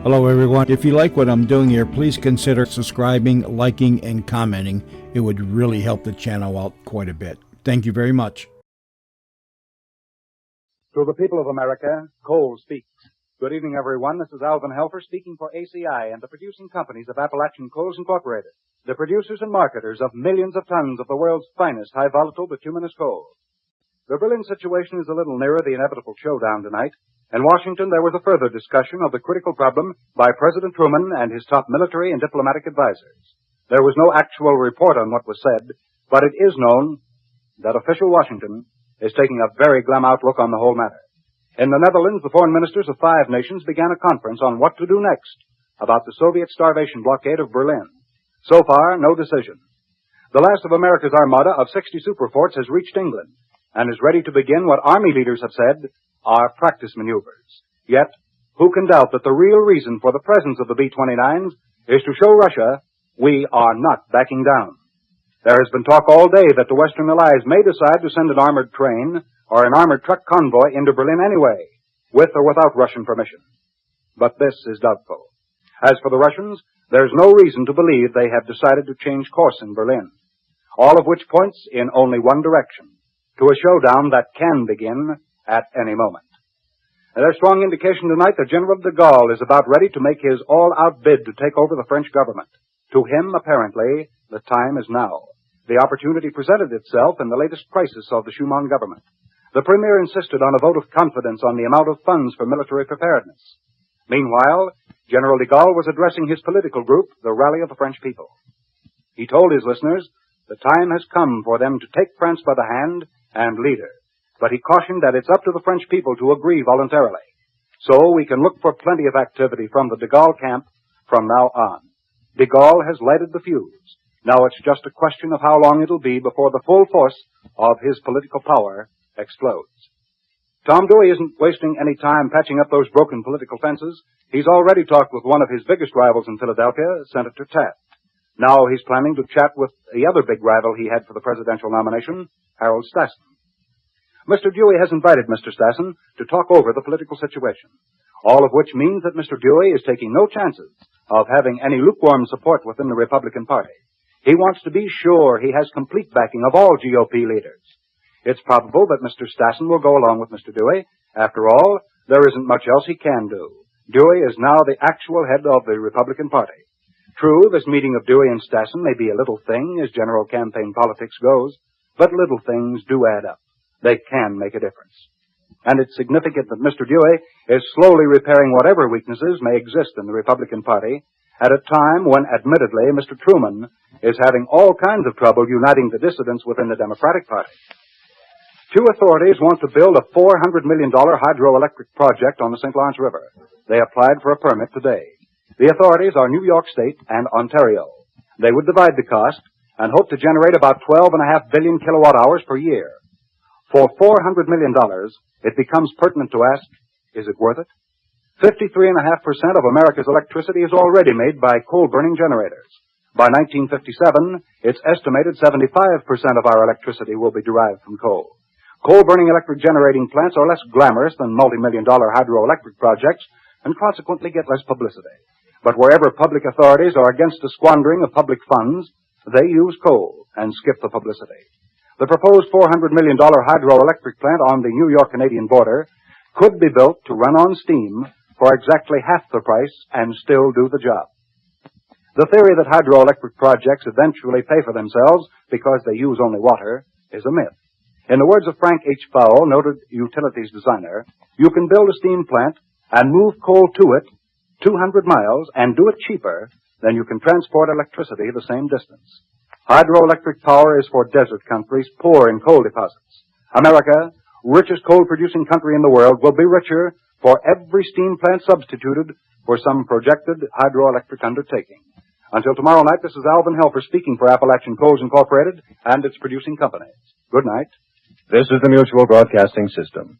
Hello everyone. If you like what I'm doing here, please consider subscribing, liking, and commenting. It would really help the channel out quite a bit. Thank you very much. To the people of America, coal speaks. Good evening, everyone. This is Alvin Helfer speaking for ACI and the producing companies of Appalachian Coals Incorporated, the producers and marketers of millions of tons of the world's finest high-volatile bituminous coal. The Berlin situation is a little nearer the inevitable showdown tonight. In Washington, there was a further discussion of the critical problem by President Truman and his top military and diplomatic advisers. There was no actual report on what was said, but it is known that official Washington is taking a very glum outlook on the whole matter. In the Netherlands, the foreign ministers of 5 nations began a conference on what to do next about the Soviet starvation blockade of Berlin. So far, no decision. The last of America's armada of 60 superforts has reached England and is ready to begin what Army leaders have said are practice maneuvers. Yet, who can doubt that the real reason for the presence of the B-29s is to show Russia we are not backing down? There has been talk all day that the Western Allies may decide to send an armored train or an armored truck convoy into Berlin anyway, with or without Russian permission. But this is doubtful. As for the Russians, there's no reason to believe they have decided to change course in Berlin, all of which points in only one direction, to a showdown that can begin at any moment. There's strong indication tonight that General de Gaulle is about ready to make his all-out bid to take over the French government. To him, apparently, the time is now. The opportunity presented itself in the latest crisis of the Schuman government. The Premier insisted on a vote of confidence on the amount of funds for military preparedness. Meanwhile, General de Gaulle was addressing his political group, the Rally of the French People. He told his listeners the time has come for them to take France by the hand and lead her. But he cautioned that it's up to the French people to agree voluntarily. So we can look for plenty of activity from the de Gaulle camp from now on. De Gaulle has lighted the fuse. Now it's just a question of how long it'll be before the full force of his political power explodes. Tom Dewey isn't wasting any time patching up those broken political fences. He's already talked with one of his biggest rivals in Philadelphia, Senator Taft. Now he's planning to chat with the other big rival he had for the presidential nomination, Harold Stassen. Mr. Dewey has invited Mr. Stassen to talk over the political situation, all of which means that Mr. Dewey is taking no chances of having any lukewarm support within the Republican Party. He wants to be sure he has complete backing of all GOP leaders. It's probable that Mr. Stassen will go along with Mr. Dewey. After all, there isn't much else he can do. Dewey is now the actual head of the Republican Party. True, this meeting of Dewey and Stassen may be a little thing as general campaign politics goes, but little things do add up. They can make a difference. And it's significant that Mr. Dewey is slowly repairing whatever weaknesses may exist in the Republican Party at a time when, admittedly, Mr. Truman is having all kinds of trouble uniting the dissidents within the Democratic Party. 2 authorities want to build a $400 million hydroelectric project on the St. Lawrence River. They applied for a permit today. The authorities are New York State and Ontario. They would divide the cost and hope to generate about 12.5 billion kilowatt hours per year. For $400 million, it becomes pertinent to ask, is it worth it? 53.5% of America's electricity is already made by coal-burning generators. By 1957, it's estimated 75% of our electricity will be derived from coal. Coal-burning electric generating plants are less glamorous than multi-million-dollar hydroelectric projects and consequently get less publicity. But wherever public authorities are against the squandering of public funds, they use coal and skip the publicity. The proposed $400 million hydroelectric plant on the New York-Canadian border could be built to run on steam for exactly half the price and still do the job. The theory that hydroelectric projects eventually pay for themselves because they use only water is a myth. In the words of Frank H. Fowle, noted utilities designer, you can build a steam plant and move coal to it 200 miles and do it cheaper than you can transport electricity the same distance. Hydroelectric power is for desert countries poor in coal deposits. America, richest coal-producing country in the world, will be richer for every steam plant substituted for some projected hydroelectric undertaking. Until tomorrow night, this is Alvin Helfer speaking for Appalachian Coals Incorporated and its producing companies. Good night. This is the Mutual Broadcasting System.